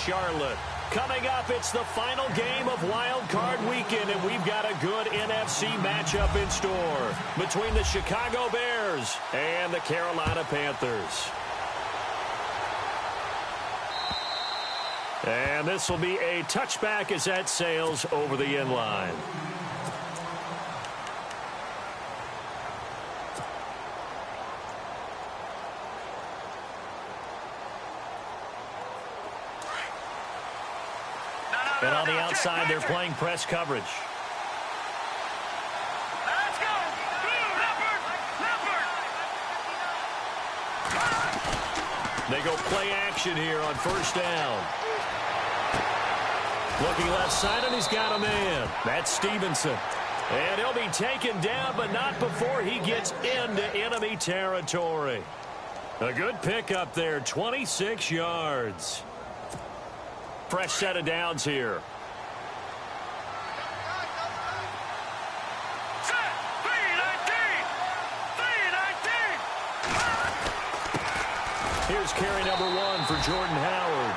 Charlotte. Coming up, it's the final game of Wild Card Weekend, and we've got a good NFC matchup in store between the Chicago Bears and the Carolina Panthers. And this will be a touchback as that sails over the end line. And on the outside, they're playing press coverage. Let's go! They go play action here on first down. Looking left side, and he's got a man. That's Stevenson. And he'll be taken down, but not before he gets into enemy territory. A good pickup there, 26 yards. Fresh set of downs here. Here's carry number 1 for Jordan Howard.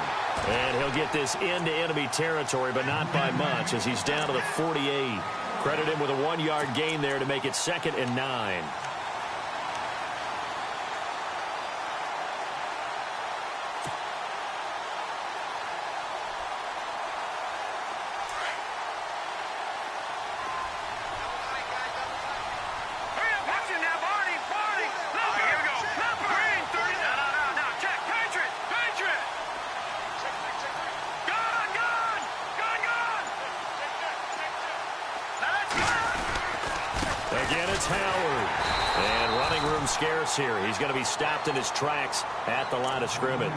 And he'll get this into enemy territory, but not by much as he's down to the 48. Credit him with a 1-yard gain there to make it 2nd and 9. Again, it's Howard. And running room scarce here. He's going to be stopped in his tracks at the line of scrimmage.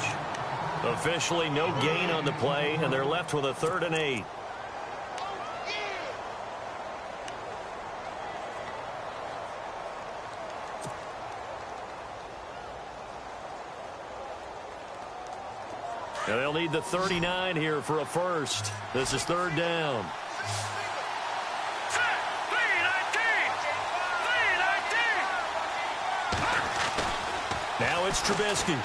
Officially no gain on the play, and they're left with a 3rd and 8. And they'll need the 39 here for a first. This is 3rd down. Now it's Trubisky.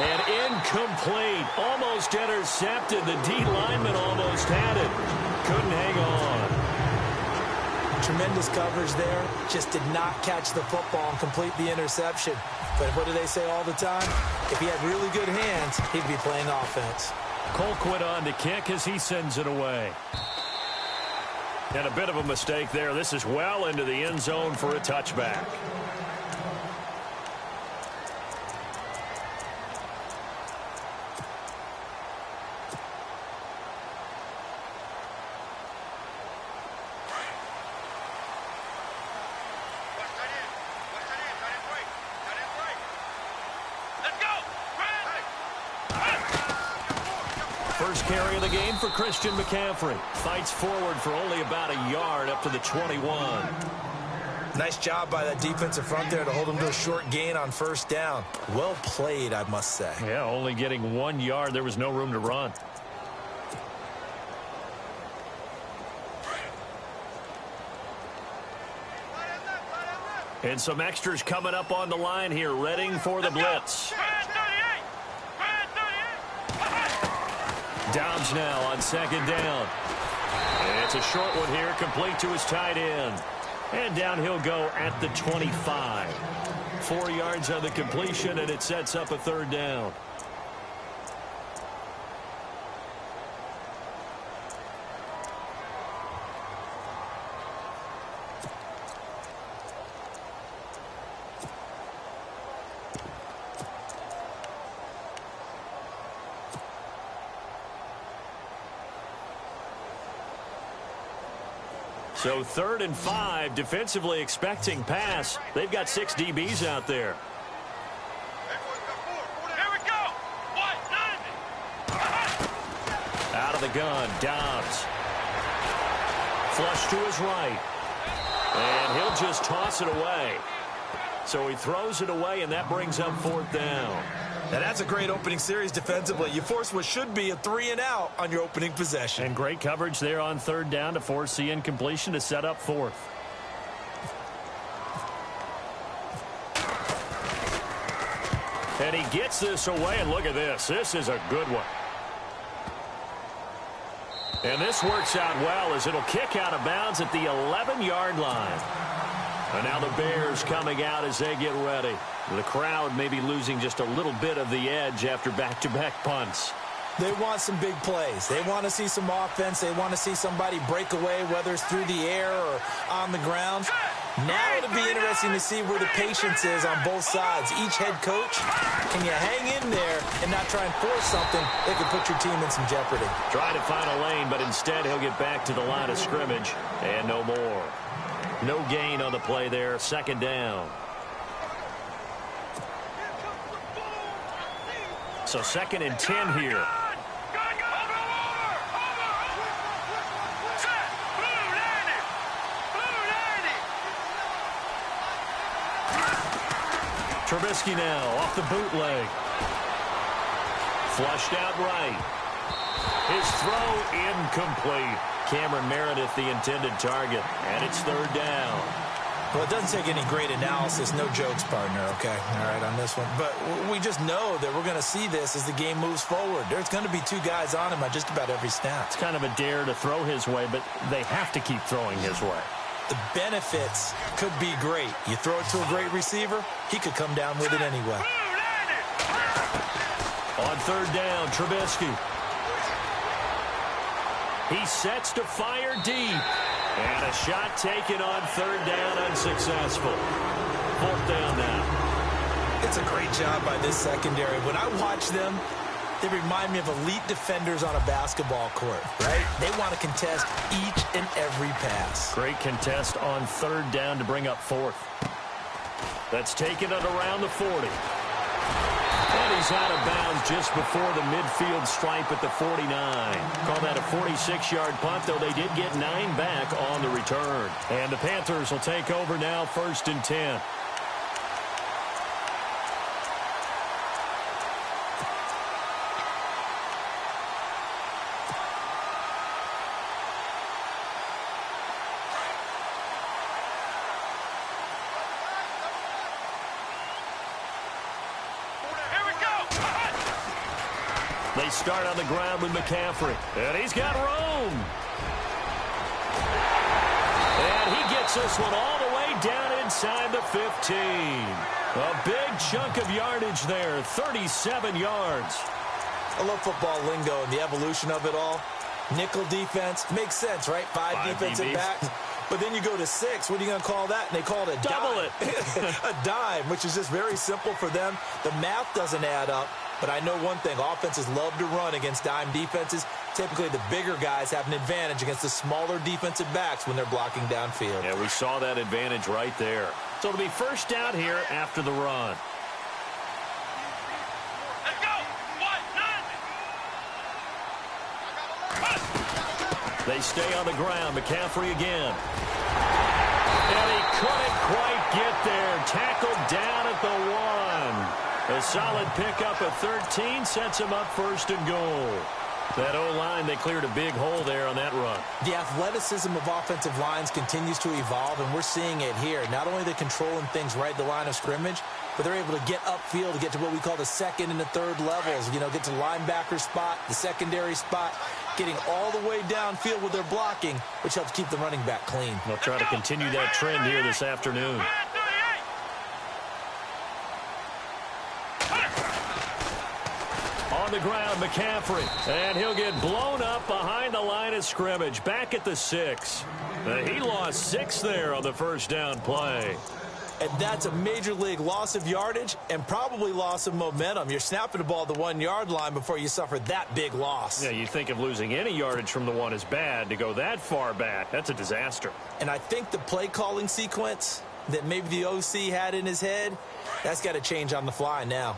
And incomplete. Almost intercepted. The D lineman almost had it. Couldn't hang on. Tremendous coverage there. Just did not catch the football and complete the interception. But what do they say all the time? If he had really good hands, he'd be playing offense. Colquitt on to kick as he sends it away. And a bit of a mistake there. This is well into the end zone for a touchback. First carry of the game for Christian McCaffrey. Fights forward for only about a yard up to the 21. Nice job by that defensive front there to hold him to a short gain on first down. Well played, I must say. Yeah, only getting 1 yard. There was no room to run. And some extras coming up on the line here, readying for the blitz. Dobbs now on 2nd down. And it's a short one here, complete to his tight end. And down he'll go at the 25. 4 yards on the completion, and it sets up a 3rd down. So 3rd and 5, defensively expecting pass. They've got 6 DBs out there. Here we go. Out of the gun, Dobbs. Flush to his right. And he'll just toss it away. So he throws it away, and that brings up 4th down. And that's a great opening series defensively. You force what should be a 3-and-out on your opening possession. And great coverage there on 3rd down to force the incompletion to set up 4th. And he gets this away, and look at this. This is a good one. And this works out well as it'll kick out of bounds at the 11-yard line. And now the Bears coming out as they get ready. The crowd may be losing just a little bit of the edge after back-to-back punts. They want some big plays. They want to see some offense. They want to see somebody break away, whether it's through the air or on the ground. Now it'll be interesting to see where the patience is on both sides. Each head coach, can you hang in there and not try and force something that could put your team in some jeopardy? Trying to find a lane, but instead he'll get back to the line of scrimmage. And no more. No gain on the play there. Second down. So 2nd and 10 here. Trubisky now off the bootleg. Flushed out right. His throw incomplete. Cameron Meredith the intended target, and it's 3rd down. Well, it doesn't take any great analysis. No jokes, partner, okay? All right, on this one. But we just know that we're going to see this as the game moves forward. There's going to be 2 guys on him at just about every snap. It's kind of a dare to throw his way, but they have to keep throwing his way. The benefits could be great. You throw it to a great receiver, he could come down with it anyway. On 3rd down, Trubisky. He sets to fire deep. And a shot taken on 3rd down, unsuccessful. 4th down now. It's a great job by this secondary. When I watch them, they remind me of elite defenders on a basketball court, right? They want to contest each and every pass. Great contest on 3rd down to bring up 4th. That's taken it around the 40. And he's out of bounds just before the midfield stripe at the 49. Call that a 46-yard punt, though they did get 9 back on the return. And the Panthers will take over now, 1st and 10. They start on the ground with McCaffrey. And he's got room. And he gets this one all the way down inside the 15. A big chunk of yardage there, 37 yards. I love football lingo and the evolution of it all. Nickel defense makes sense, right? 5 defensive backs. But then you go to 6. What are you going to call that? And they call it a double dime. A dime, which is just very simple for them. The math doesn't add up. But I know one thing. Offenses love to run against dime defenses. Typically, the bigger guys have an advantage against the smaller defensive backs when they're blocking downfield. Yeah, we saw that advantage right there. So it'll be 1st down here after the run. Let's go. 1-9. They stay on the ground. McCaffrey again. And he couldn't quite get there. Tackled down at the 1. A solid pickup at 13 sets him up 1st and goal. That O-line, they cleared a big hole there on that run. The athleticism of offensive lines continues to evolve, and we're seeing it here. Not only are they controlling things right at the line of scrimmage, but they're able to get upfield to get to what we call the 2nd and the 3rd levels. You know, get to the linebacker spot, the secondary spot, getting all the way downfield with their blocking, which helps keep the running back clean. They'll try to continue that trend here this afternoon. On the ground, McCaffrey. And he'll get blown up behind the line of scrimmage. Back at the 6. He lost 6 there on the 1st down play. And that's a major league loss of yardage and probably loss of momentum. You're snapping the ball at the 1-yard line before you suffer that big loss. Yeah, you think of losing any yardage from the 1 is bad. To go that far back, that's a disaster. And I think the play calling sequence that maybe the OC had in his head, that's got to change on the fly now.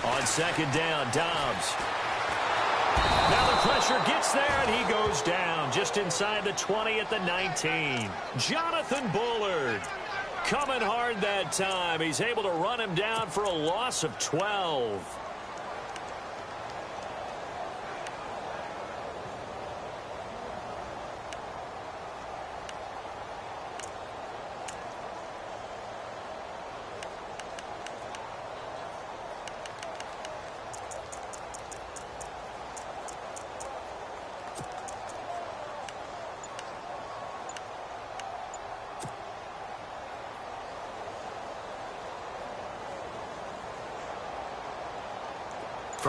On 2nd down, Dobbs. Now the pressure gets there, and he goes down just inside the 20 at the 19. Jonathan Bullard coming hard that time. He's able to run him down for a loss of 12.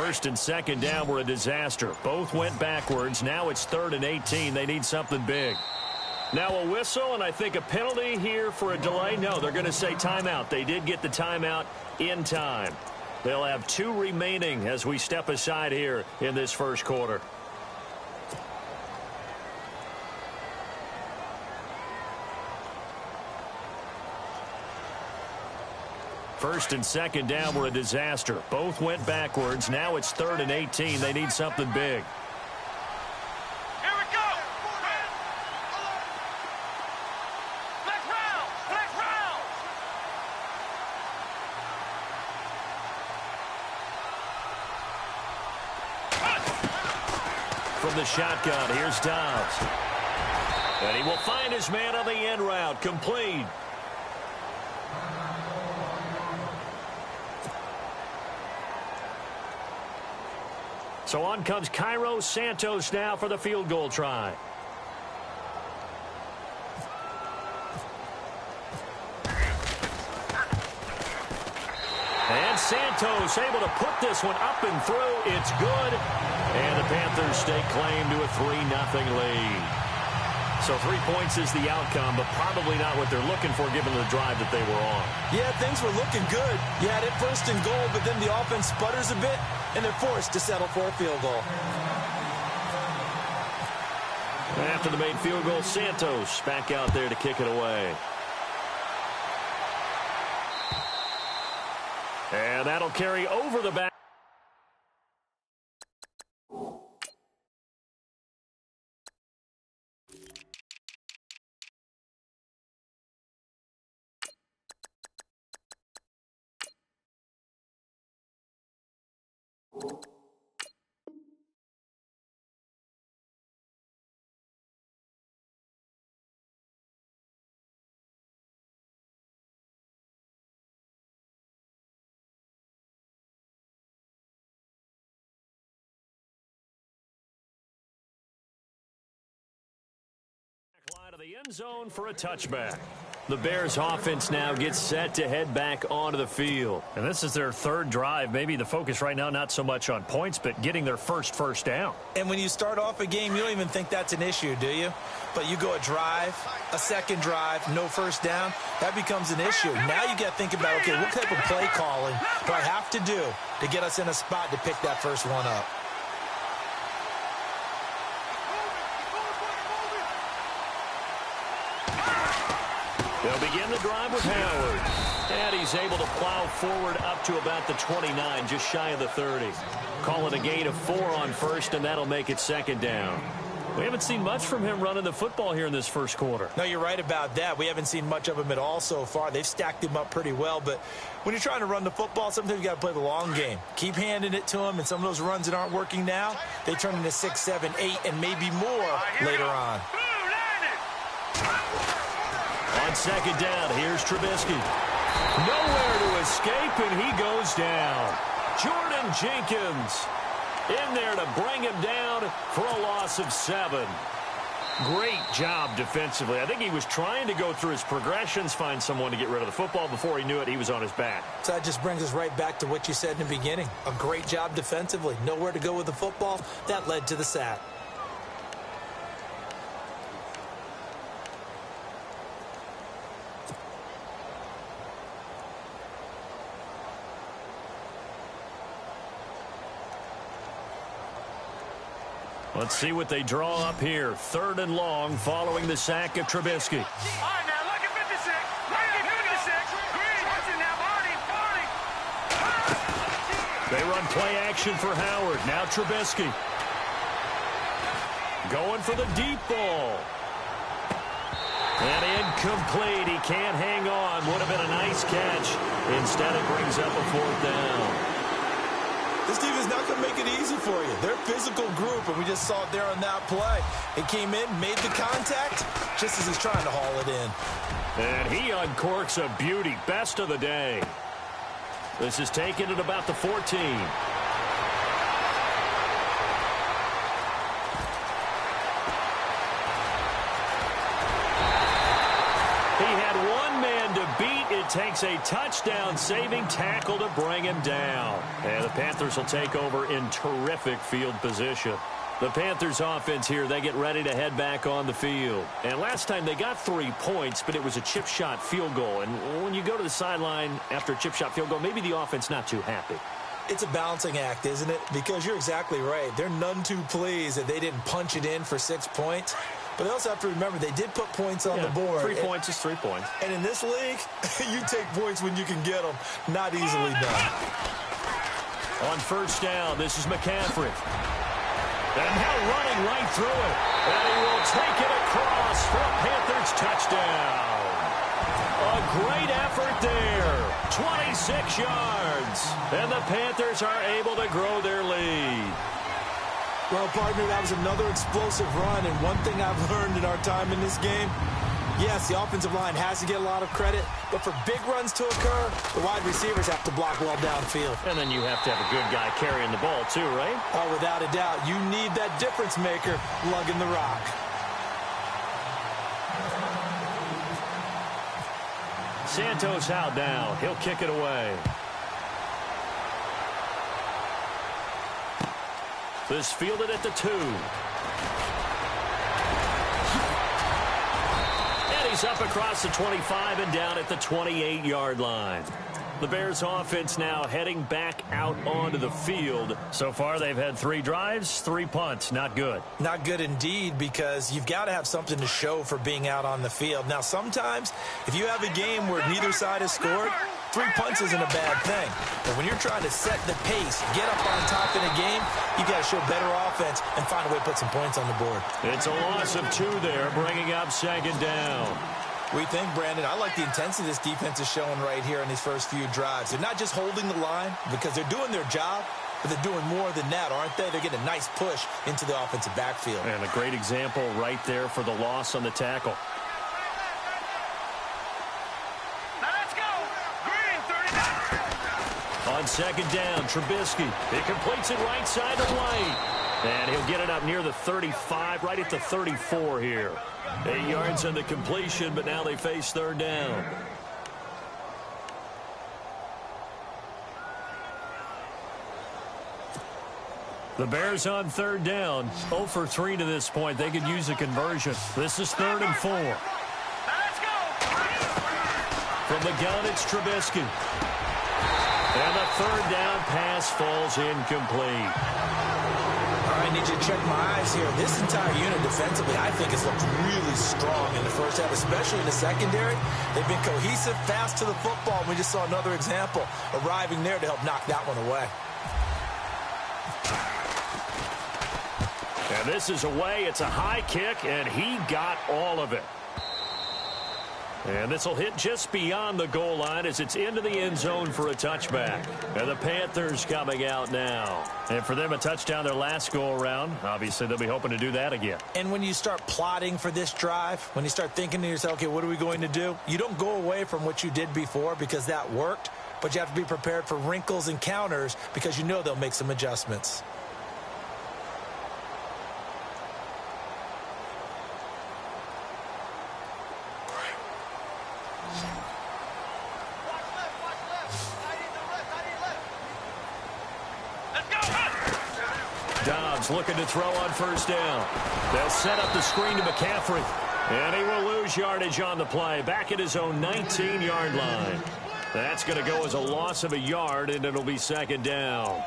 First and second down were a disaster. Both went backwards. Now it's 3rd and 18. They need something big. Now a whistle, and I think a penalty here for a delay. No, they're going to say timeout. They did get the timeout in time. They'll have 2 remaining as we step aside here in this first quarter. First and second down were a disaster. Both went backwards. Now it's 3rd and 18. They need something big. Here we go. Flex round. Flex round. From the shotgun, here's Dobbs. And he will find his man on the end route. Complete. So on comes Cairo Santos now for the field goal try. And Santos able to put this one up and through. It's good. And the Panthers stake claim to a 3-0 lead. So 3 points is the outcome, but probably not what they're looking for given the drive that they were on. Yeah, things were looking good. You had it first and goal, but then the offense sputters a bit, and they're forced to settle for a field goal. After the made field goal, Santos back out there to kick it away. And that'll carry over the back. Line of the end zone for a touchback. The Bears offense now gets set to head back onto the field. And this is their 3rd drive. Maybe the focus right now not so much on points, but getting their first down. And when you start off a game, you don't even think that's an issue, do you? But you go a drive, a second drive, no first down, that becomes an issue. Now you got to think about, okay, what type of play calling do I have to do to get us in a spot to pick that first one up? They'll begin the drive with Howard. And he's able to plow forward up to about the 29, just shy of the 30. Call it a gain of 4 on first, and that'll make it 2nd down. We haven't seen much from him running the football here in this first quarter. No, you're right about that. We haven't seen much of him at all so far. They've stacked him up pretty well, but when you're trying to run the football, sometimes you got to play the long game. Keep handing it to him, and some of those runs that aren't working now, they turn into 6, 7, 8, and maybe more later on. On 2nd down, here's Trubisky. Nowhere to escape, and he goes down. Jordan Jenkins in there to bring him down for a loss of 7. Great job defensively. I think he was trying to go through his progressions, find someone to get rid of the football. Before he knew it, he was on his back. So that just brings us right back to what you said in the beginning. A great job defensively. Nowhere to go with the football. That led to the sack. Let's see what they draw up here. 3rd and long following the sack of Trubisky. All right, now look at 56. Look at 56. Green, watch it now, Barney. They run play action for Howard. Now Trubisky. Going for the deep ball. And incomplete. He can't hang on. Would have been a nice catch. Instead, it brings up a 4th down. This team is not going to make it easy for you. They're a physical group, and we just saw it there on that play. It came in, made the contact, just as he's trying to haul it in. And he uncorks a beauty. Best of the day. This is taken at about the 14. He had one man to beat. It takes a touchdown-saving tackle to bring him down. And the Panthers will take over in terrific field position. The Panthers offense here, they get ready to head back on the field. And last time they got 3 points, but it was a chip shot field goal. And when you go to the sideline after a chip shot field goal, maybe the offense not too happy. It's a balancing act, isn't it? Because you're exactly right. They're none too pleased that they didn't punch it in for 6 points. But they also have to remember they did put points on the board. 3 points is 3 points. And in this league, you take points when you can get them. Not easily done. On first down, this is McCaffrey. And now running right through it. And he will take it across for a Panthers touchdown. A great effort there. 26 yards. And the Panthers are able to grow their lead. Well, partner, that was another explosive run. And one thing I've learned in our time in this game, yes, the offensive line has to get a lot of credit, but for big runs to occur, the wide receivers have to block well downfield. And then you have to have a good guy carrying the ball too, right? Oh, without a doubt. You need that difference maker lugging the rock. Santos out now. He'll kick it away. This fielded at the 2. He's up across the 25 and down at the 28-yard line. The Bears offense now heading back out onto the field. So far, they've had 3 drives, 3 punts. Not good. Not good indeed, because you've got to have something to show for being out on the field. Now, sometimes, if you have a game where neither side has scored, 3 punts isn't a bad thing. But when you're trying to set the pace, get up on top in a game, you got to show better offense and find a way to put some points on the board. It's a loss of 2 there, bringing up second down. We think, Brandon, I like the intensity this defense is showing right here in these first few drives. They're not just holding the line because they're doing their job, but they're doing more than that, aren't they? They're getting a nice push into the offensive backfield. And a great example right there for the loss on the tackle. Now let's go. Green, 39. On second down, Trubisky. He completes it right side to White. And he'll get it up near the 35, right at the 34 here. 8 yards on the completion, but now they face third down. The Bears on third down. 0 for 3 to this point. They could use a conversion. This is 3rd and 4. Let's go. From the gun, it's Trubisky. And the third down pass falls incomplete. I need you to check my eyes here. This entire unit defensively, I think, has looked really strong in the first half, especially in the secondary. They've been cohesive, fast to the football. We just saw another example arriving there to help knock that one away. And this is away. It's a high kick, and he got all of it. And this will hit just beyond the goal line as it's into the end zone for a touchback. And the Panthers coming out now. And for them, a touchdown their last go-around. Obviously, they'll be hoping to do that again. And when you start plotting for this drive, when you start thinking to yourself, okay, what are we going to do? You don't go away from what you did before because that worked, but you have to be prepared for wrinkles and counters because you know they'll make some adjustments. Dobbs looking to throw on first down. They'll set up the screen to McCaffrey. And he will lose yardage on the play. Back at his own 19-yard line. That's going to go as a loss of a yard, and it'll be second down.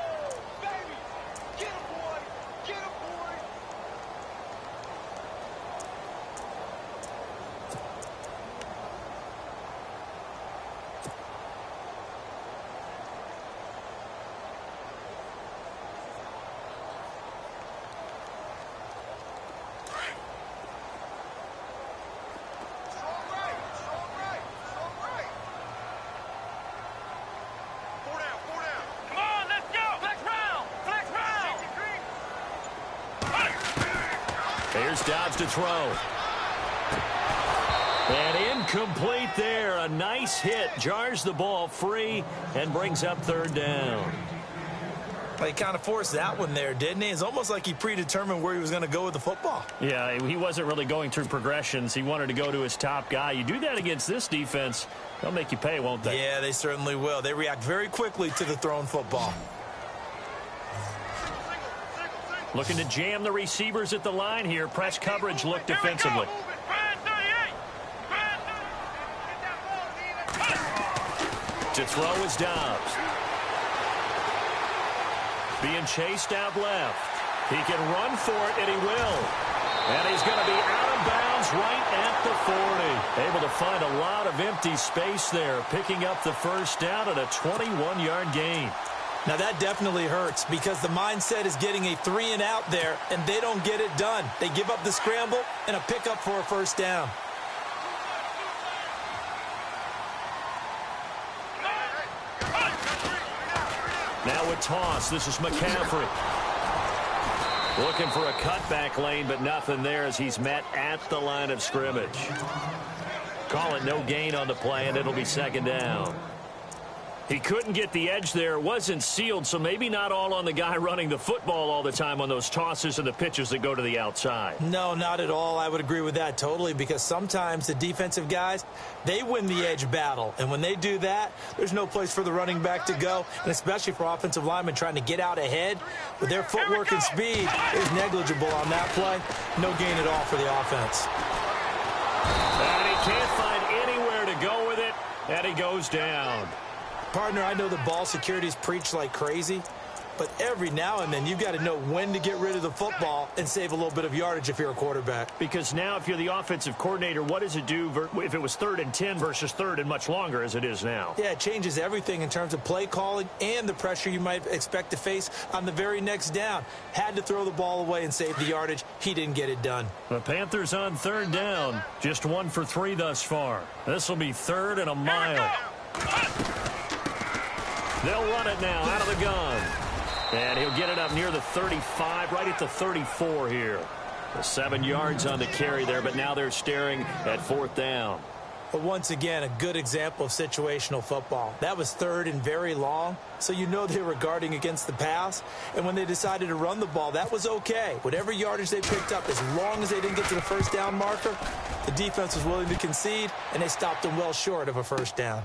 Here's Dobbs to throw. And incomplete there. A nice hit. Jars the ball free and brings up third down. He kind of forced that one there, didn't he? It's almost like he predetermined where he was going to go with the football. Yeah, he wasn't really going through progressions. He wanted to go to his top guy. You do that against this defense, they'll make you pay, won't they? Yeah, they certainly will. They react very quickly to the thrown football. Looking to jam the receivers at the line here. Press coverage look defensively. To throw is Dobbs. Being chased out left. He can run for it, and he will. And he's going to be out of bounds right at the 40. Able to find a lot of empty space there, picking up the first down at a 21-yard gain. Now, that definitely hurts because the mindset is getting a 3-and-out there, and they don't get it done. They give up the scramble and a pickup for a first down. Now a toss. This is McCaffrey. Looking for a cutback lane, but nothing there as he's met at the line of scrimmage. Call it no gain on the play, and it'll be second down. He couldn't get the edge there. It wasn't sealed, so maybe not all on the guy running the football all the time on those tosses and the pitches that go to the outside. No, not at all. I would agree with that totally because sometimes the defensive guys, they win the edge battle. And when they do that, there's no place for the running back to go, and especially for offensive linemen trying to get out ahead. With their footwork and speed, it was negligible on that play. No gain at all for the offense. And he can't find anywhere to go with it, and he goes down. Partner, I know the ball security is preached like crazy, but every now and then you've got to know when to get rid of the football and save a little bit of yardage if you're a quarterback. Because now if you're the offensive coordinator, what does it do if it was 3rd and 10 versus 3rd and much longer as it is now? Yeah, it changes everything in terms of play calling and the pressure you might expect to face on the very next down. Had to throw the ball away and save the yardage. He didn't get it done. The Panthers on 3rd down. Just 1 for 3 thus far. This will be 3rd and a mile. They'll run it now out of the gun. And he'll get it up near the 35, right at the 34 here. 7 yards on the carry there, but now they're staring at 4th down. But once again, a good example of situational football. That was 3rd and very long, so you know they were guarding against the pass. And when they decided to run the ball, that was okay. Whatever yardage they picked up, as long as they didn't get to the first down marker, the defense was willing to concede, and they stopped them well short of a first down.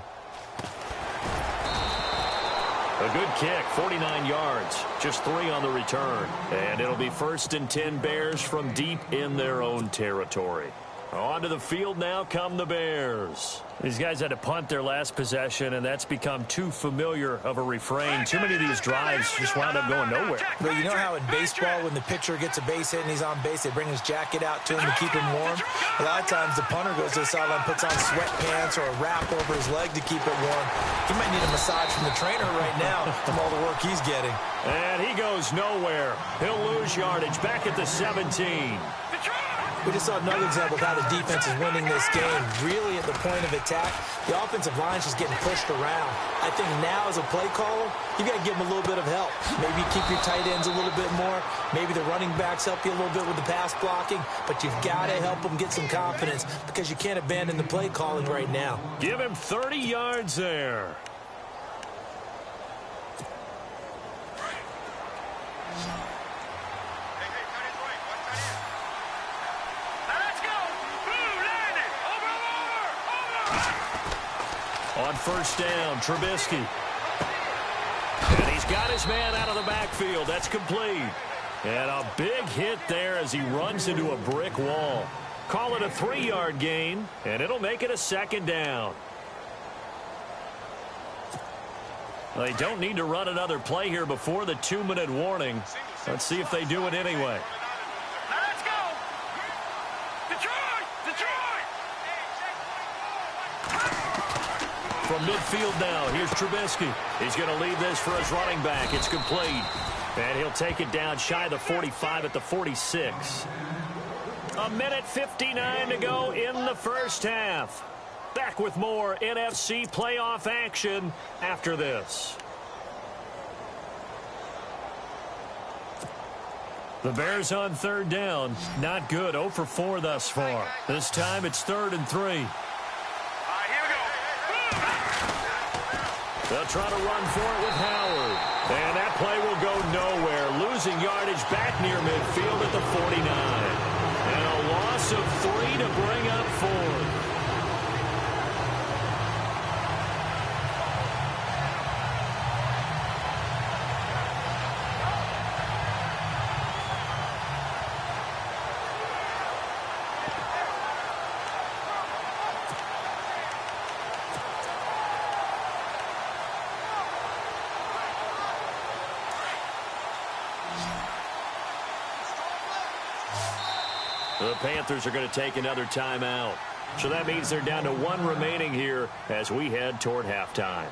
A good kick, 49 yards, just 3 on the return. And it'll be 1st and 10 Bears from deep in their own territory. Onto the field now come the Bears. These guys had to punt their last possession, and that's become too familiar of a refrain. Too many of these drives just wound up going nowhere. But you know how in baseball, when the pitcher gets a base hit and he's on base, they bring his jacket out to him to keep him warm? A lot of times the punter goes to the sideline, puts on sweatpants or a wrap over his leg to keep it warm. He might need a massage from the trainer right now from all the work he's getting. And he goes nowhere. He'll lose yardage back at the 17. We just saw another example of how the defense is winning this game. Really at the point of attack, the offensive line is just getting pushed around. I think now as a play caller, you got to give them a little bit of help. Maybe keep your tight ends a little bit more. Maybe the running backs help you a little bit with the pass blocking. But you've got to help them get some confidence because you can't abandon the play calling right now. Give him 30 yards there. On 1st down, Trubisky. And he's got his man out of the backfield. That's complete. And a big hit there as he runs into a brick wall. Call it a 3-yard gain, and it'll make it a 2nd down. They don't need to run another play here before the 2-minute warning. Let's see if they do it anyway. Let's go! Detroit! From midfield now, here's Trubisky. He's going to lead this for his running back. It's complete. And he'll take it down shy of the 45 at the 46. 1:59 to go in the first half. Back with more NFC playoff action after this. The Bears on 3rd down. Not good. 0 for 4 thus far. This time it's 3rd and 3. They'll try to run for it with Howard. And that play will go nowhere, losing yardage back near midfield at the 49. And a loss of 3 to bring up 4. The Panthers are going to take another timeout. So that means they're down to 1 remaining here as we head toward halftime.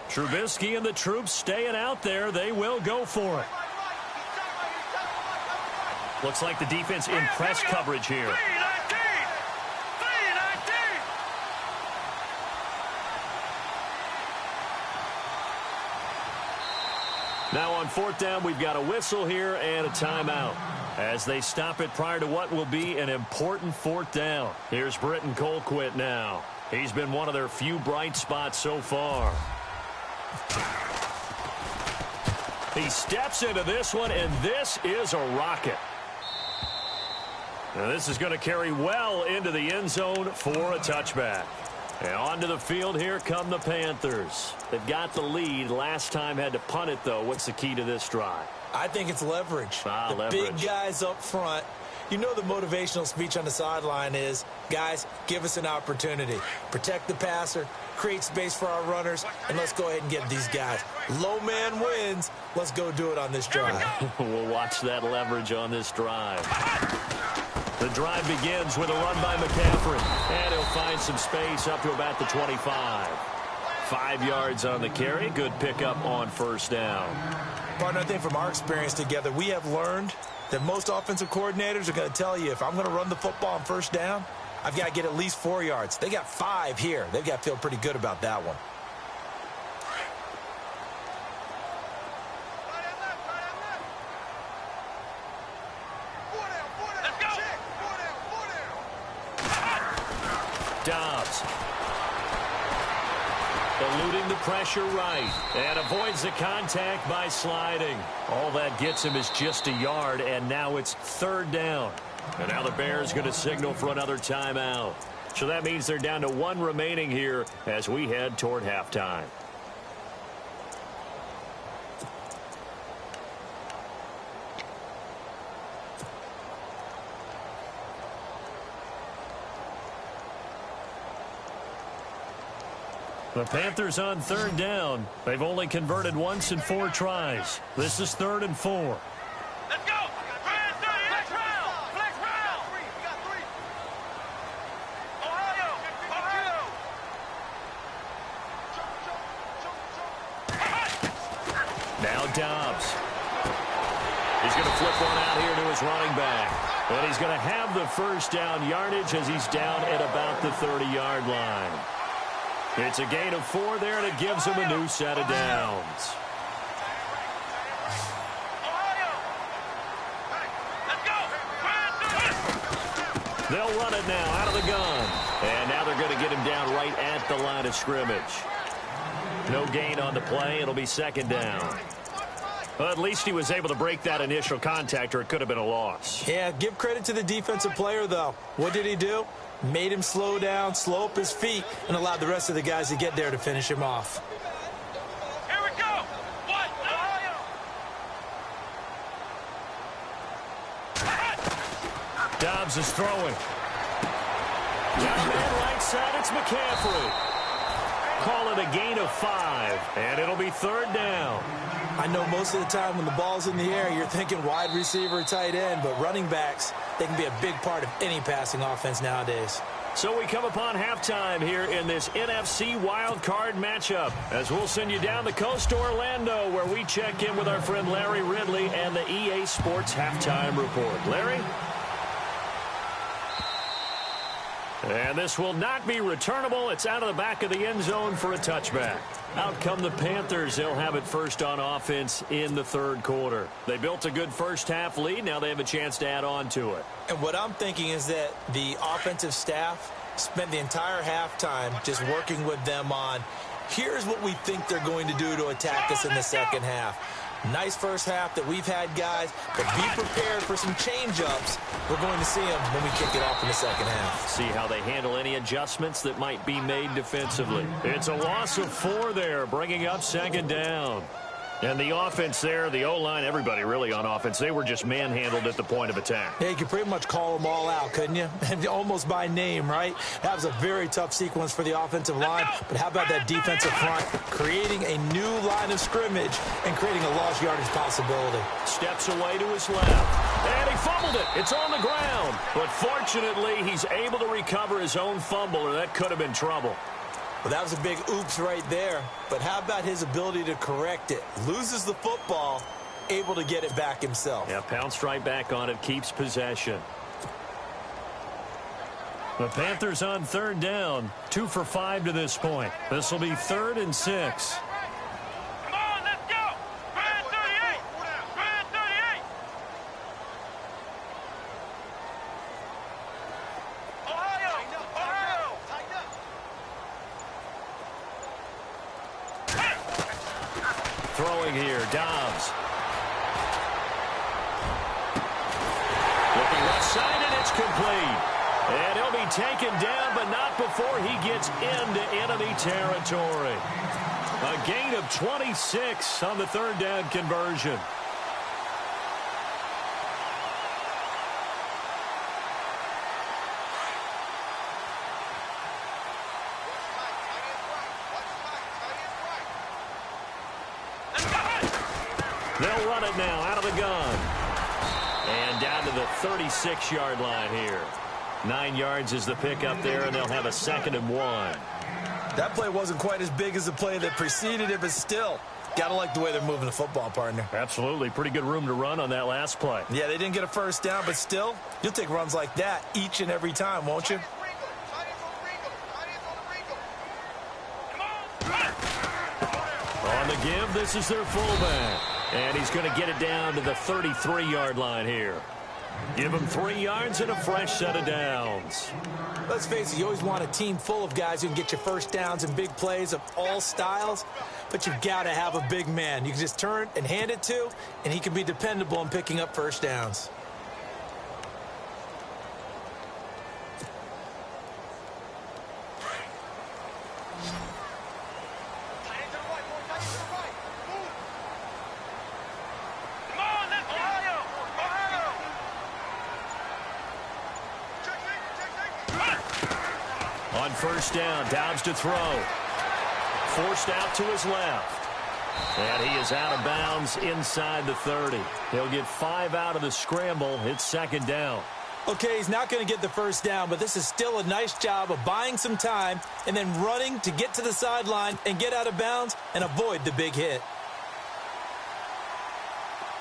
Trubisky and the troops staying out there. They will go for it. Looks like the defense in press coverage here. Now on 4th down, we've got a whistle here and a timeout as they stop it prior to what will be an important 4th down. Here's Britton Colquitt now. He's been one of their few bright spots so far. He steps into this one, and this is a rocket. Now this is going to carry well into the end zone for a touchback. And onto the field here come the Panthers. They've got the lead. Last time had to punt it, though. What's the key to this drive? I think it's leverage. Leverage. Big guys up front. You know the motivational speech on the sideline is, guys, give us an opportunity. Protect the passer, create space for our runners, and let's go ahead and get these guys. Low man wins. Let's go do it on this drive. We'll watch that leverage on this drive. The drive begins with a run by McCaffrey, and he'll find some space up to about the 25. 5 yards on the carry. Good pickup on 1st down. Partner, I think from our experience together, we have learned that most offensive coordinators are going to tell you, if I'm going to run the football on 1st down, I've got to get at least 4 yards. They got 5 here. They've got to feel pretty good about that one. Dobbs. Eluding the pressure right. And avoids the contact by sliding. All that gets him is just a yard, and now it's 3rd down. And now the Bears going to signal for another timeout. So that means they're down to 1 remaining here as we head toward halftime. The Panthers on 3rd down. They've only converted once in 4 tries. This is 3rd and 4. Let's go! Flex round! Flex round! We got 3. Ohio! Now Dobbs. He's going to flip one out here to his running back. And he's going to have the 1st down yardage as he's down at about the 30-yard line. It's a gain of 4 there, and it gives him a new set of downs. They'll run it now out of the gun. And now they're going to get him down right at the line of scrimmage. No gain on the play. It'll be 2nd down. Well, at least he was able to break that initial contact, or it could have been a loss. Yeah, give credit to the defensive player, though. What did he do? Made him slow down, slow up his feet, and allowed the rest of the guys to get there to finish him off. Here we go! What? Dobbs is throwing. Down man right side, it's McCaffrey. Call it a gain of 5, and it'll be 3rd down. I know most of the time when the ball's in the air, you're thinking wide receiver, tight end, but running backs, they can be a big part of any passing offense nowadays. So we come upon halftime here in this NFC Wild Card matchup, as we'll send you down the coast to Orlando, where we check in with our friend Larry Ridley and the EA Sports Halftime Report. Larry? And this will not be returnable. It's out of the back of the end zone for a touchback. Out come the Panthers. They'll have it first on offense in the third quarter. They built a good first-half lead. Now they have a chance to add on to it. And what I'm thinking is that the offensive staff spent the entire halftime just working with them on, here's what we think they're going to do to attack us in the second half. Nice first half that we've had, guys, but be prepared for some change-ups. We're going to see them when we kick it off in the second half. See how they handle any adjustments that might be made defensively. It's a loss of 4 there, bringing up second down. And the offense there, the O-line, everybody really on offense, they were just manhandled at the point of attack. Yeah, you could pretty much call them all out, couldn't you? And almost by name, right? That was a very tough sequence for the offensive line. But how about that defensive front creating a new line of scrimmage and creating a lost yardage possibility? Steps away to his left. And he fumbled it. It's on the ground. But fortunately, he's able to recover his own fumble, or that could have been trouble. Well, that was a big oops right there. But how about his ability to correct it? Loses the football, able to get it back himself. Yeah, pounced right back on it, keeps possession. The Panthers on third down, 2 for 5 to this point. This will be 3rd and 6. Come on, let's go. Red 38. Red 38. Ohio. Ohio. Throwing here, Dobbs. Looking left side, and it's complete. And he'll be taken down, but not before he gets into enemy territory. A gain of 26 on the third down conversion. They'll run it now out of the gun. And down to the 36-yard line here. 9 yards is the pickup there, and they'll have a 2nd and 1. That play wasn't quite as big as the play that preceded it, but still, got to like the way they're moving the football, partner. Absolutely. Pretty good room to run on that last play. Yeah, they didn't get a first down, but still, you'll take runs like that each and every time, won't you? On the give, this is their fullback. And he's going to get it down to the 33-yard line here. Give him 3 yards and a fresh set of downs. Let's face it, you always want a team full of guys who can get you first downs and big plays of all styles, but you've got to have a big man you can just turn and hand it to, and he can be dependable in picking up first downs. On first down, Dobbs to throw. Forced out to his left. And he is out of bounds inside the 30. He'll get 5 out of the scramble. It's 2nd down. Okay, he's not going to get the first down, but this is still a nice job of buying some time and then running to get to the sideline and get out of bounds and avoid the big hit.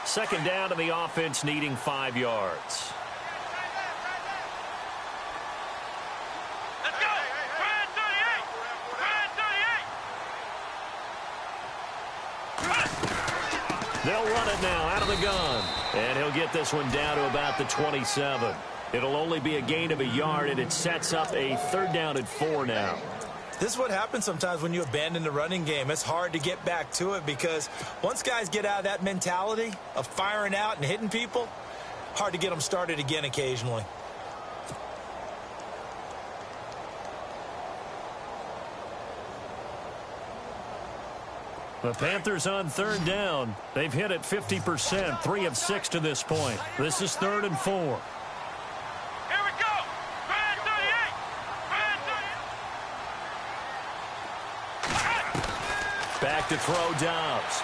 2nd down to the offense, needing 5 yards. They'll run it now out of the gun. And he'll get this one down to about the 27. It'll only be a gain of a yard, and it sets up a 3rd down and 4 now. This is what happens sometimes when you abandon the running game. It's hard to get back to it because once guys get out of that mentality of firing out and hitting people, hard to get them started again occasionally. The Panthers on 3rd down. They've hit it 50%, 3 of 6 to this point. This is 3rd and 4. Here we go. Red 38. Red 38. Back to throw, Dobbs.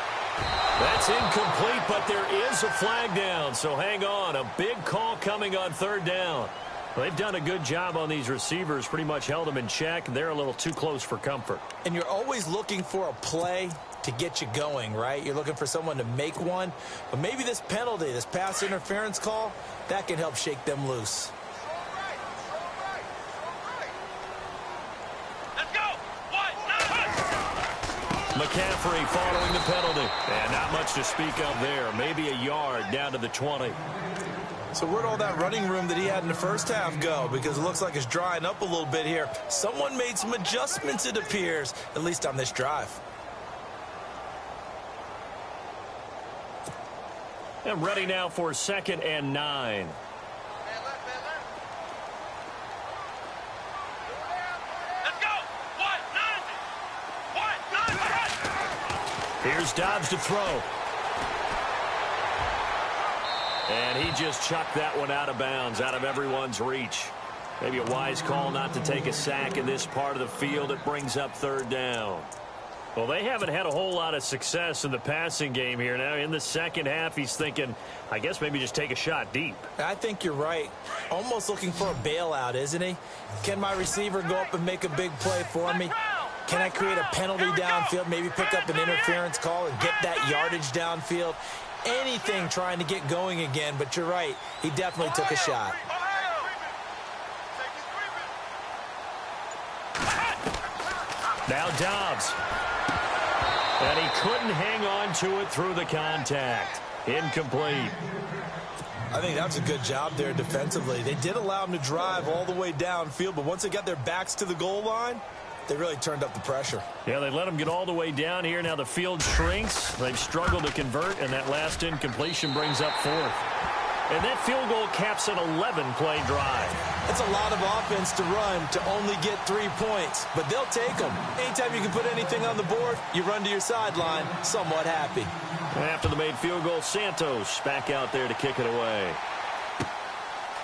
That's incomplete, but there is a flag down, so hang on. A big call coming on 3rd down. They've done a good job on these receivers, pretty much held them in check. They're a little too close for comfort. And you're always looking for a play to get you going, right? You're looking for someone to make one. But maybe this penalty, this pass interference call, that can help shake them loose. McCaffrey following the penalty. And not much to speak of there. Maybe a yard down to the 20. So where'd all that running room that he had in the first half go? Because it looks like it's drying up a little bit here. Someone made some adjustments, it appears, at least on this drive. And ready now for 2nd and 9. Here's Dobbs to throw. And he just chucked that one out of bounds, out of everyone's reach. Maybe a wise call not to take a sack in this part of the field. It brings up 3rd down. Well, they haven't had a whole lot of success in the passing game here. Now, in the second half, he's thinking, I guess maybe just take a shot deep. I think you're right. Almost looking for a bailout, isn't he? Can my receiver go up and make a big play for me? Can I create a penalty downfield, maybe pick up an interference call and get that yardage downfield? Anything trying to get going again, but you're right. He definitely took a shot. Now Dobbs. And he couldn't hang on to it through the contact. Incomplete. I think that's a good job there defensively. They did allow him to drive all the way downfield, but once they got their backs to the goal line, they really turned up the pressure. Yeah, they let him get all the way down here. Now the field shrinks. They've struggled to convert, and that last incompletion brings up 4th. And that field goal caps an 11-play drive. It's a lot of offense to run to only get 3 points, but they'll take them. Anytime you can put anything on the board, you run to your sideline somewhat happy. After the made field goal, Santos back out there to kick it away.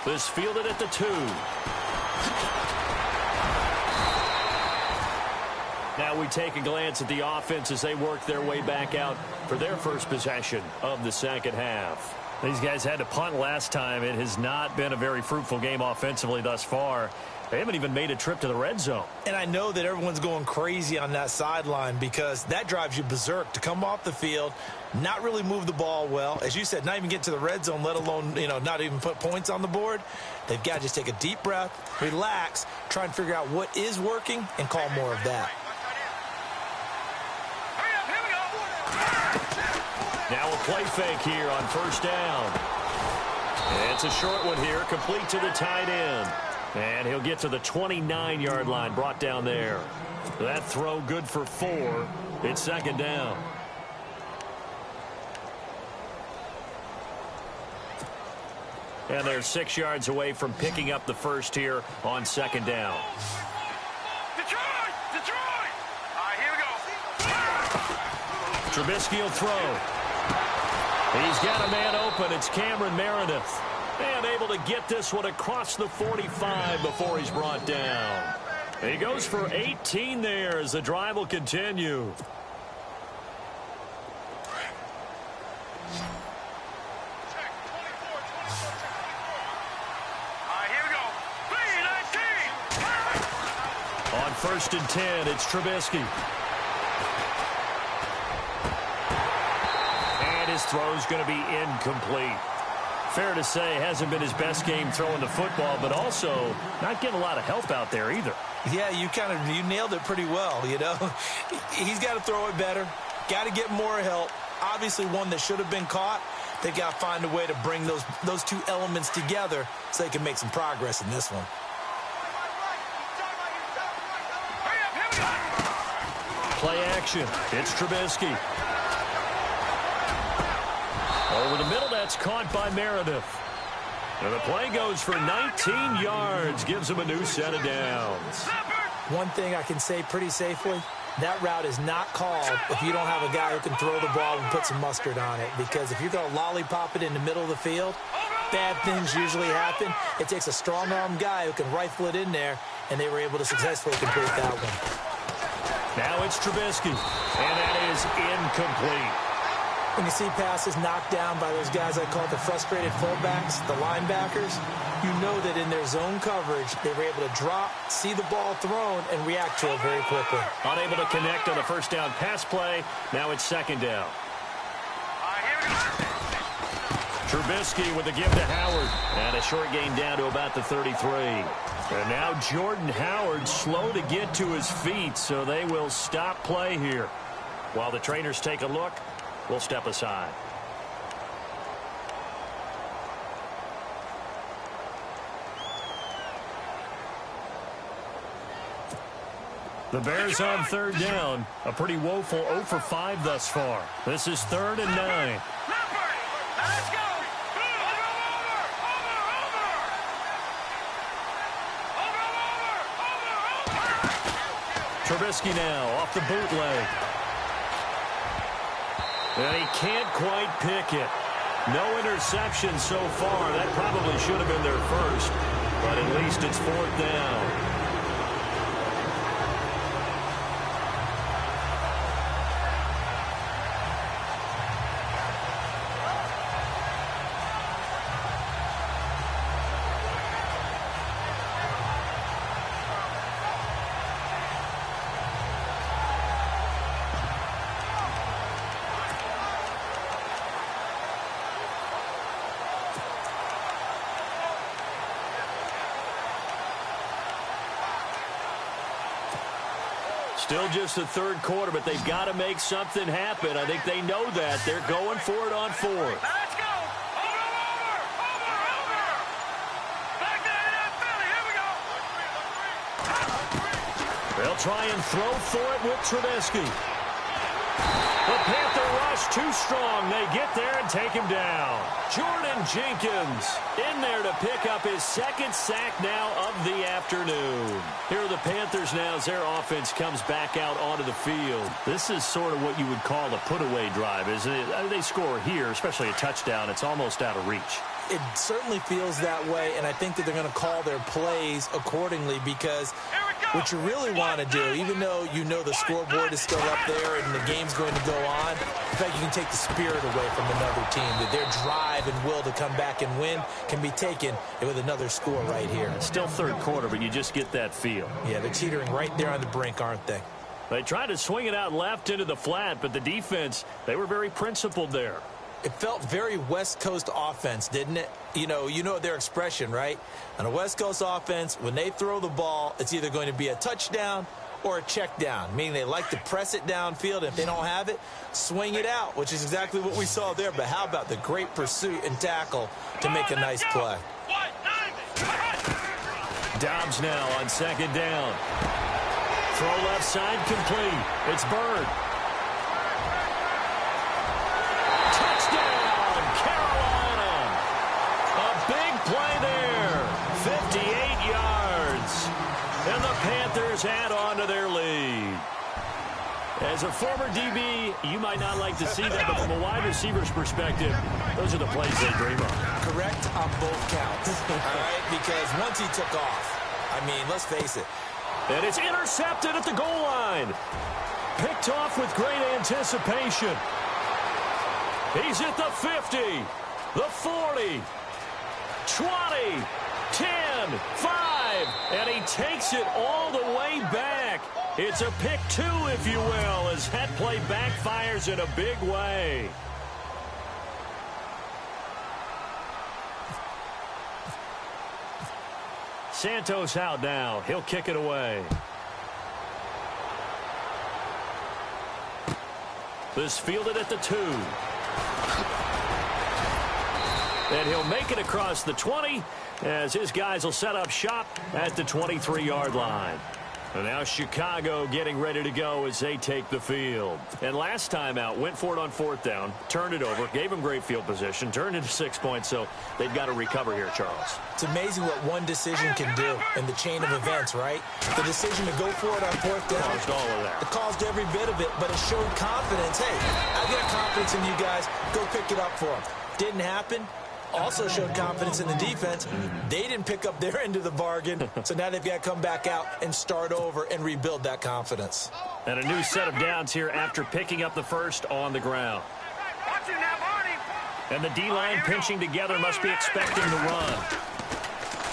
This fielded at the 2. Now we take a glance at the offense as they work their way back out for their first possession of the second half. These guys had to punt last time. It has not been a very fruitful game offensively thus far. They haven't even made a trip to the red zone. And I know that everyone's going crazy on that sideline because that drives you berserk to come off the field, not really move the ball well. As you said, not even get to the red zone, let alone, not even put points on the board. They've got to just take a deep breath, relax, try and figure out what is working and call more of that. Now a play fake here on 1st down. It's a short one here, complete to the tight end. And he'll get to the 29-yard line, brought down there. That throw good for 4. It's 2nd down. And they're 6 yards away from picking up the first here on 2nd down. Detroit! Detroit! All right, here we go. Trubisky will throw. He's got a man open. It's Cameron Meredith. And able to get this one across the 45 before he's brought down. He goes for 18 there as the drive will continue. On 1st and 10, it's Trubisky. And his throw's going to be incomplete. Fair to say, hasn't been his best game throwing the football, but also not getting a lot of help out there either. Yeah, you nailed it pretty well, He's got to throw it better, got to get more help. Obviously one that should have been caught. They've got to find a way to bring those two elements together so they can make some progress in this one. Play action. It's Trubisky. Over the middle, that's caught by Meredith. And the play goes for 19 yards, gives him a new set of downs. One thing I can say pretty safely, that route is not called if you don't have a guy who can throw the ball and put some mustard on it. Because if you're going to lollipop it in the middle of the field, bad things usually happen. It takes a strong-arm guy who can rifle it in there, and they were able to successfully complete that one. Now it's Trubisky, and that is incomplete. When you see passes knocked down by those guys I call the frustrated fullbacks, the linebackers, you know that in their zone coverage, they were able to drop, see the ball thrown, and react to it very quickly. Unable to connect on the first down pass play. Now it's 2nd down. Trubisky with a give to Howard. And a short gain down to about the 33. And now Jordan Howard slow to get to his feet, so they will stop play here. While the trainers take a look, we'll step aside. The Bears on third down. A pretty woeful 0 for 5 thus far. This is 3rd and 9. Let's go. Trubisky now off the bootleg. And he can't quite pick it. No interception so far. That probably should have been their first. But at least it's 4th down. Still just the 3rd quarter, but they've got to make something happen. I think they know that. They're going for it on 4th. Let's go. Over. Back there in Philly. Here we go. They'll try and throw for it with Trubisky. The Panther rush too strong. They get there and take him down. Jordan Jenkins in there to pick up his 2nd sack now of the afternoon. Here are the Panthers now as their offense comes back out onto the field. This is sort of what you would call a put-away drive, isn't it? They score here, especially a touchdown. It's almost out of reach. It certainly feels that way, and I think that they're going to call their plays accordingly because what you really want to do, even though you know the scoreboard is still up there and the game's going to go on, in fact, you can take the spirit away from another team, that their drive and will to come back and win can be taken with another score right here. It's still 3rd quarter, but you just get that feel. Yeah, they're teetering right there on the brink, aren't they? They tried to swing it out left into the flat, but the defense, they were very principled there. It felt very West Coast offense, didn't it? You know their expression, right? On a West Coast offense, when they throw the ball, it's either going to be a touchdown or a check down, meaning they like to press it downfield. If they don't have it, swing it out, which is exactly what we saw there. But how about the great pursuit and tackle to make a nice play? Dobbs now on 2nd down. Throw left side complete. It's Bird. Touchdown, Carolina. A big play there. 58 yards. And the Panthers add on to their lead. As a former DB, you might not like to see that, but from a wide receiver's perspective, those are the plays they dream of. Correct on both counts, all right? Because once he took off, I mean, let's face it. And it's intercepted at the goal line. Picked off with great anticipation. He's at the 50, the 40, 20, 10, 5, and he takes it all the way back. It's a pick 2, if you will, as that play backfires in a big way. Santos out now. He'll kick it away. This fielded at the 2. And he'll make it across the 20 as his guys will set up shop at the 23-yard line. And now Chicago getting ready to go as they take the field. And last time out, went for it on 4th down, turned it over, gave them great field position, turned into 6 points, so they've got to recover here, Charles. It's amazing what one decision can do in the chain of events, right? The decision to go for it on 4th down. Caused all of that. It caused every bit of it, but it showed confidence. Hey, I got confidence in you guys. Go pick it up for them. Didn't happen. Also showed confidence in the defense. They didn't pick up their end of the bargain, so now they've got to come back out and start over and rebuild that confidence. And a new set of downs here after picking up the first on the ground. Watch it now, Barney. And the D-line pinching together must be expecting the run.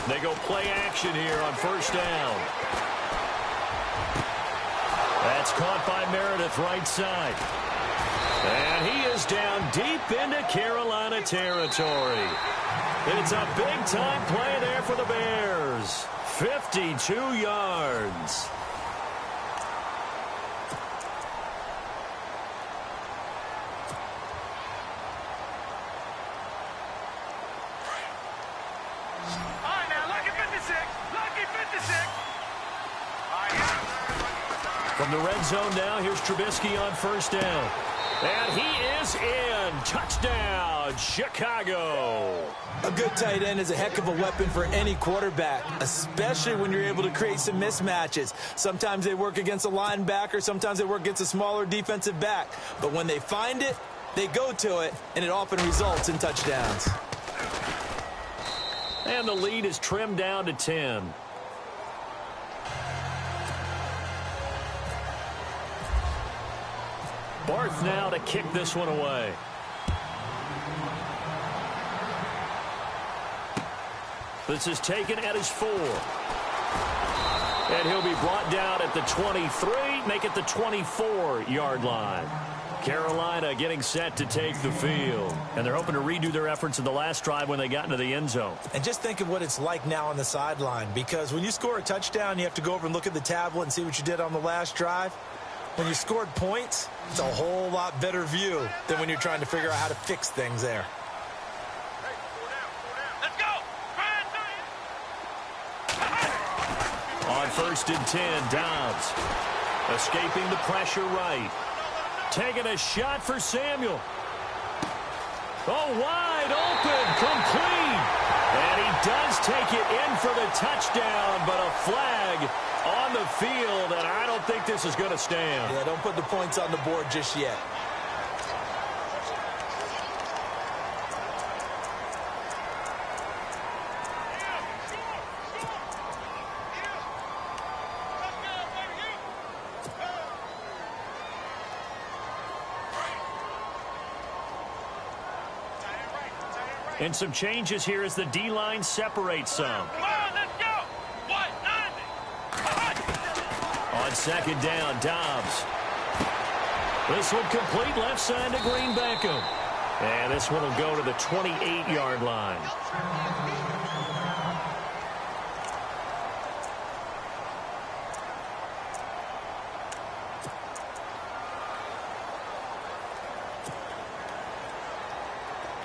They go play action here on 1st down. That's caught by Meredith right side. And he is down deep into Carolina territory. It's a big-time play there for the Bears. 52 yards. 56. Lucky 56. From the red zone now, here's Trubisky on first down. And he is in. Touchdown, Chicago. A good tight end is a heck of a weapon for any quarterback, especially when you're able to create some mismatches. Sometimes they work against a linebacker, sometimes they work against a smaller defensive back. But when they find it, they go to it, and it often results in touchdowns. And the lead is trimmed down to 10. Barth now to kick this one away. This is taken at his 4. And he'll be brought down at the 23, make it the 24-yard line. Carolina getting set to take the field. And they're hoping to redo their efforts in the last drive when they got into the end zone. And just think of what it's like now on the sideline, because when you score a touchdown, you have to go over and look at the tablet and see what you did on the last drive. When you scored points, it's a whole lot better view than when you're trying to figure out how to fix things there. Let's go. On first and 10, Dobbs escaping the pressure right. Taking a shot for Samuel. Oh, wide open, complete. And he does take it in for the touchdown, but a flag on the field, and I don't think this is going to stand. Yeah, don't put the points on the board just yet. And some changes here as the D-line separates some. Come on, let's go. What? On second down, Dobbs. This one complete left side to Green Beckham. And this one will go to the 28-yard line.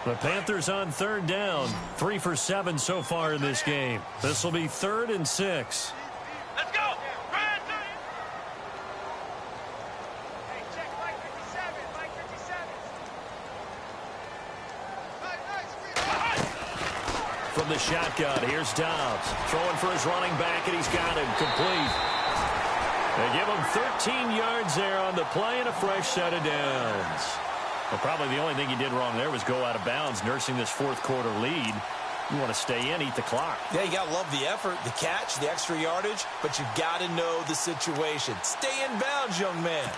The Panthers on third down. 3 for 7 so far in this game. This will be 3rd and 6. Let's go. Hey, check Mike 57. Mike 57. From the shotgun, here's Dobbs. Throwing for his running back, and he's got him complete. They give him 13 yards there on the play and a fresh set of downs. Well, probably the only thing he did wrong there was go out of bounds, nursing this fourth quarter lead. You want to stay in, eat the clock. Yeah, you got to love the effort, the catch, the extra yardage, but you got to know the situation. Stay in bounds, young man.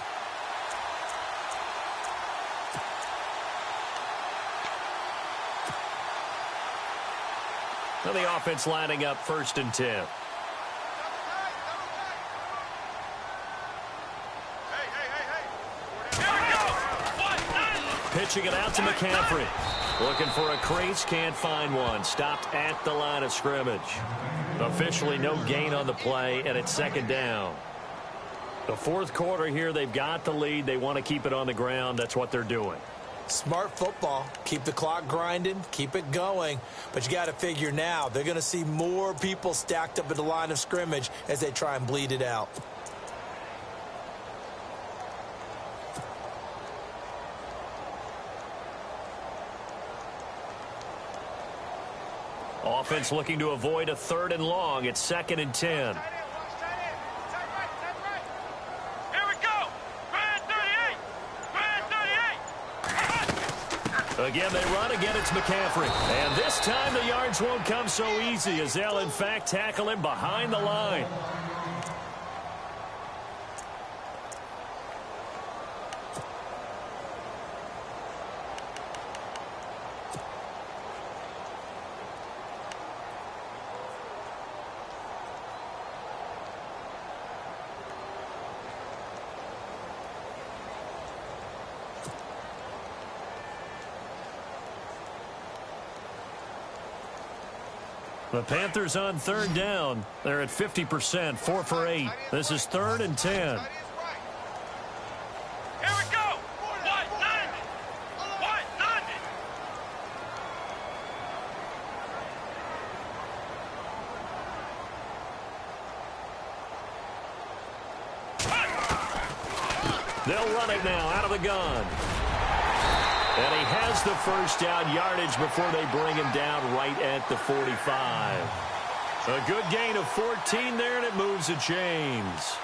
Now the offense lining up 1st and 10. Pitching it out to McCaffrey. Looking for a crease, can't find one. Stopped at the line of scrimmage. Officially no gain on the play, and it's 2nd down. The fourth quarter here, they've got the lead. They want to keep it on the ground. That's what they're doing. Smart football. Keep the clock grinding, keep it going. But you got to figure now, they're going to see more people stacked up at the line of scrimmage as they try and bleed it out. Offense looking to avoid a 3rd and long. It's 2nd and 10. Here we go. Grand 38. Grand 38. Again, they run. Again, it's McCaffrey. And this time the yards won't come so easy as they'll, in fact, tackle him behind the line. The Panthers on 3rd down. They're at 50%, 4 for 8. This is 3rd and 10. Here we go. What? 90. What? 90. They'll run it now out of the gun. And he has the first down yardage before they bring him down right at the 45. A good gain of 14 there, and it moves the chains.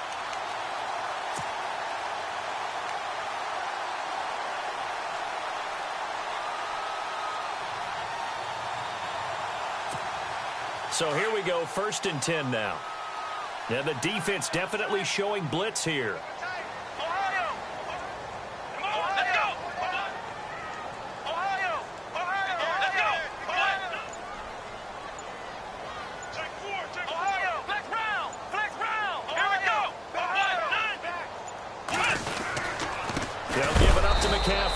So here we go, 1st and 10 now. And the defense definitely showing blitz here.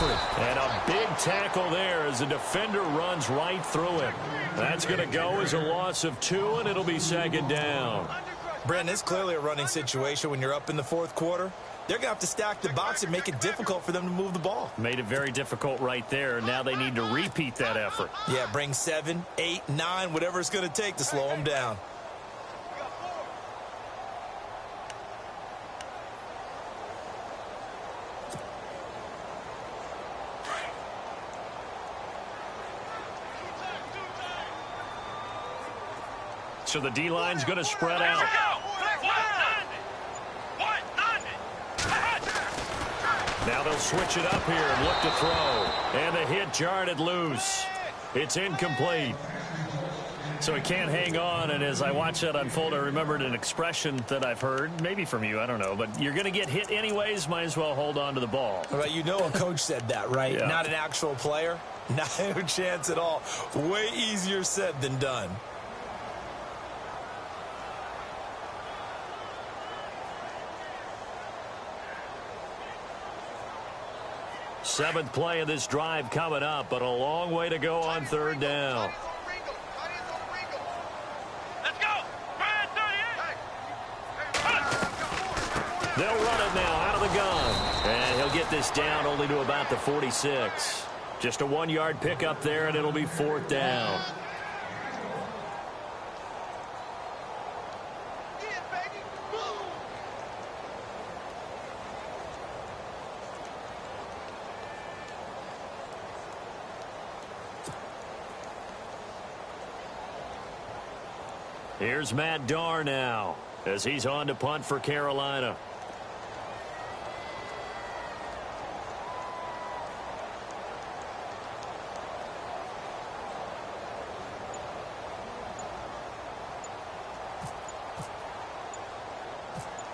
And a big tackle there as the defender runs right through him. That's going to go as a loss of 2, and it'll be 2nd down. Brandon, it's clearly a running situation when you're up in the 4th quarter. They're going to have to stack the box and make it difficult for them to move the ball. Made it very difficult right there. Now they need to repeat that effort. Yeah, bring 7, 8, 9, whatever it's going to take to slow them down. So the D-line's going to spread out. Now they'll switch it up here and look to throw. And the hit jarred loose. It's incomplete. So he can't hang on, and as I watch that unfold, I remembered an expression that I've heard, maybe from you, I don't know, but you're going to get hit anyways, might as well hold on to the ball. Well, you know a coach said that, right? Yeah. Not an actual player. Not a chance at all. Way easier said than done. Seventh play of this drive coming up, but a long way to go on 3rd down. Let's go. They'll run it now out of the gun. And he'll get this down only to about the 46. Just a 1-yard pickup there, and it'll be 4th down. Here's Matt Darr now as he's on to punt for Carolina.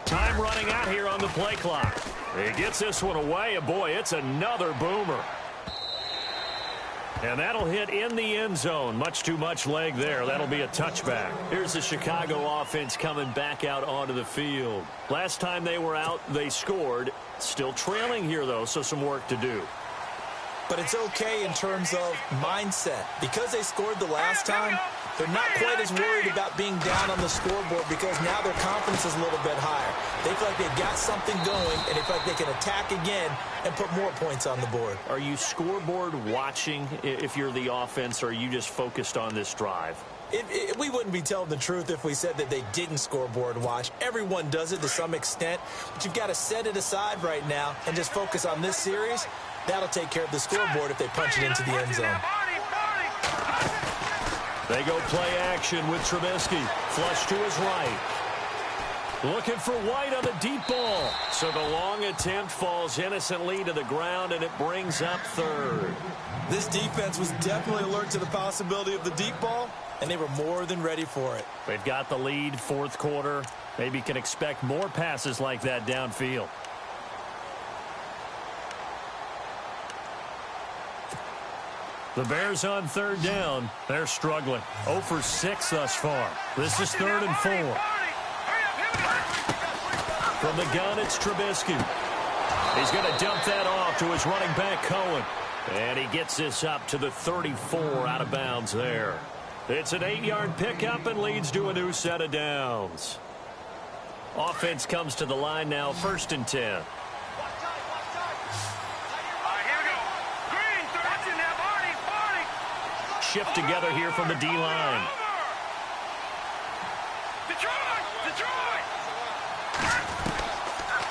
Time running out here on the play clock. He gets this one away, and boy, it's another boomer. And that'll hit in the end zone. Much too much leg there. That'll be a touchback. Here's the Chicago offense coming back out onto the field. Last time they were out, they scored. Still trailing here, though, so some work to do. But it's okay in terms of mindset. Because they scored the last time, they're not quite as worried about being down on the scoreboard because now their confidence is a little bit higher. They feel like they've got something going, and they feel like they can attack again and put more points on the board. Are you scoreboard watching if you're the offense, or are you just focused on this drive? We wouldn't be telling the truth if we said that they didn't scoreboard watch. Everyone does it to some extent, but you've got to set it aside right now and just focus on this series. That'll take care of the scoreboard if they punch it into the end zone. They go play action with Trubisky. Flush to his right. Looking for White on the deep ball. So the long attempt falls innocently to the ground, and it brings up 3rd. This defense was definitely alert to the possibility of the deep ball, and they were more than ready for it. They've got the lead, 4th quarter. Maybe can expect more passes like that downfield. The Bears on 3rd down. They're struggling. 0 for 6 thus far. This is 3rd and 4. From the gun, it's Trubisky. He's going to dump that off to his running back, Cohen. And he gets this up to the 34 out of bounds there. It's an 8-yard pickup and leads to a new set of downs. Offense comes to the line now, 1st and 10. Shift together here from the D-line.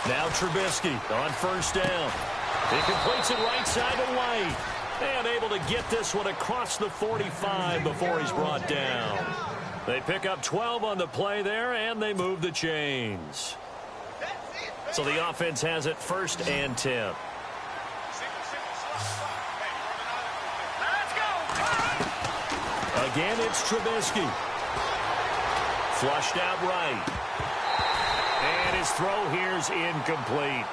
Now Trubisky on first down. He completes it right side to White. And able to get this one across the 45 before he's brought down. They pick up 12 on the play there, and they move the chains. So the offense has it 1st and 10. Again, it's Trubisky. Flushed out right. And his throw here's incomplete.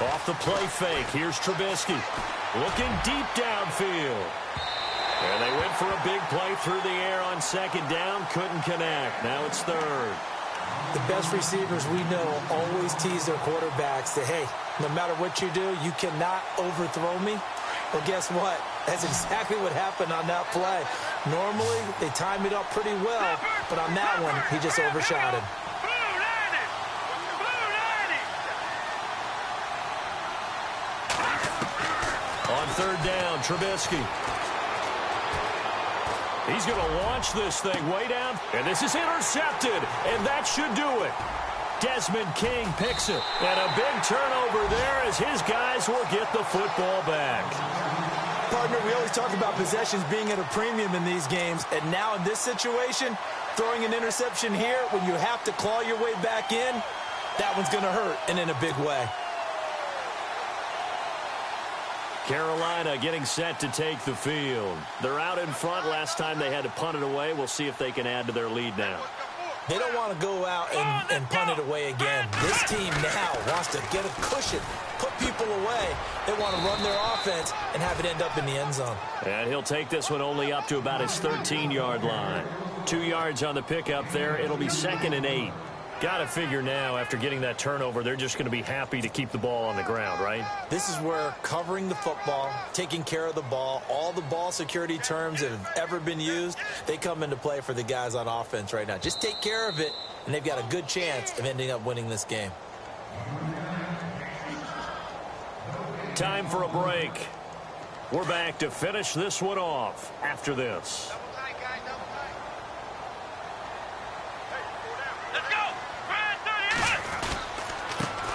Off the play fake, here's Trubisky. Looking deep downfield. And they went for a big play through the air on 2nd down. Couldn't connect. Now it's 3rd. The best receivers we know always tease their quarterbacks that, hey, no matter what you do, you cannot overthrow me. Well, guess what? That's exactly what happened on that play. Normally, they time it up pretty well, but on that one, he just overshot him. On 3rd down, Trubisky. He's going to launch this thing way down, and this is intercepted, and that should do it. Desmond King picks it, and a big turnover there as his guys will get the football back. Partner, we always talk about possessions being at a premium in these games, and now in this situation, throwing an interception here when you have to claw your way back in, that one's going to hurt, and in a big way. Carolina getting set to take the field. They're out in front. Last time they had to punt it away. We'll see if they can add to their lead now. They don't want to go out and punt it away again. This team now wants to get a cushion, put people away. They want to run their offense and have it end up in the end zone. And he'll take this one only up to about his 13-yard line. 2 yards on the pickup there. It'll be 2nd and 8. Got to figure now, after getting that turnover, they're just going to be happy to keep the ball on the ground, right? This is where covering the football, taking care of the ball, all the ball security terms that have ever been used, they come into play for the guys on offense right now. Just take care of it, and they've got a good chance of ending up winning this game. Time for a break. We're back to finish this one off after this.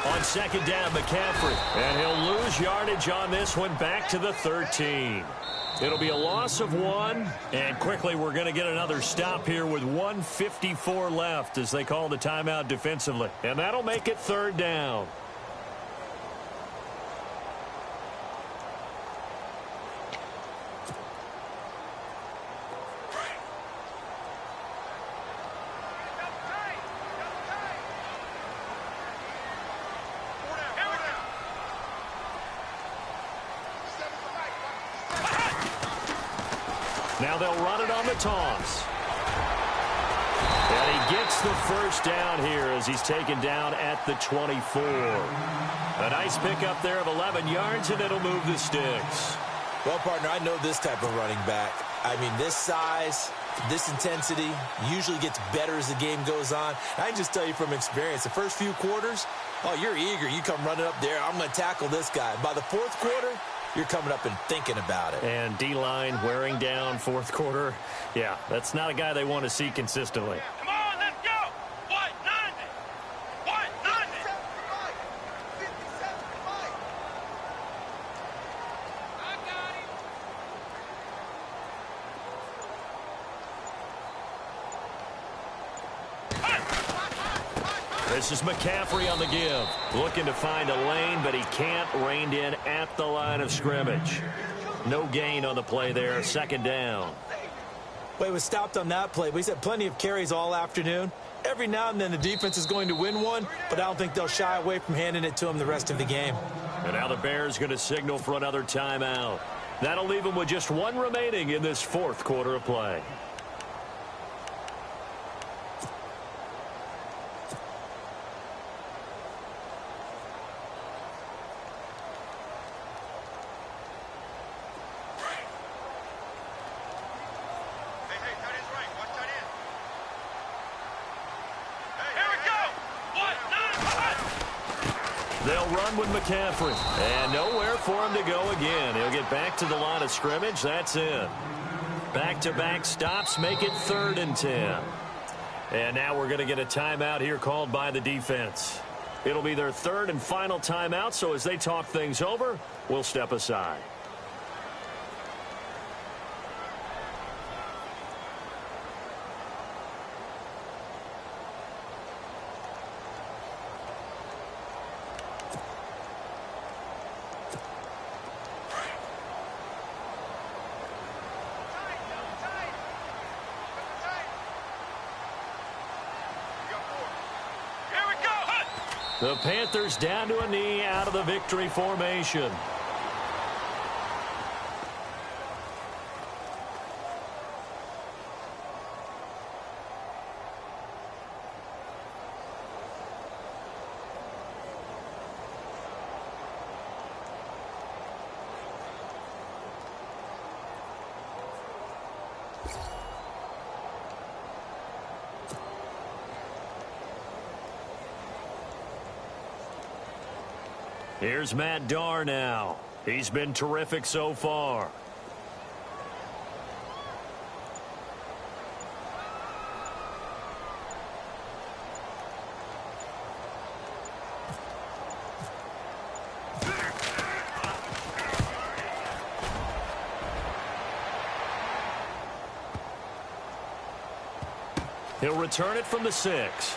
On 2nd down, McCaffrey. And he'll lose yardage on this one back to the 13. It'll be a loss of 1. And quickly we're going to get another stop here with 1:54 left as they call the timeout defensively. And that'll make it 3rd down. Now they'll run it on the toss. And he gets the 1st down here as he's taken down at the 24. A nice pickup there of 11 yards, and it'll move the sticks. Well, partner, I know this type of running back. I mean, this size, this intensity usually gets better as the game goes on. I can just tell you from experience, the first few quarters, oh, you're eager. You come running up there, I'm going to tackle this guy. By the 4th quarter, you're coming up and thinking about it. And D-line wearing down 4th quarter. Yeah, that's not a guy they want to see consistently. Come on, let's go. 190. 190. I got him. This is McCaffrey on the give. Looking to find a lane, but he can't. Reined in at the line of scrimmage. No gain on the play there. 2nd down. Well, he was stopped on that play, but he's had plenty of carries all afternoon. Every now and then the defense is going to win one, but I don't think they'll shy away from handing it to him the rest of the game. And now the Bears going to signal for another timeout. That'll leave them with just 1 remaining in this 4th quarter of play. They'll run with McCaffrey. And nowhere for him to go again. He'll get back to the line of scrimmage. That's it. Back-to-back stops make it 3rd and 10. And now we're going to get a timeout here called by the defense. It'll be their 3rd and final timeout, so as they talk things over, we'll step aside. The Panthers down to a knee out of the victory formation. Here's Matt Darr now. He's been terrific so far. He'll return it from the 6.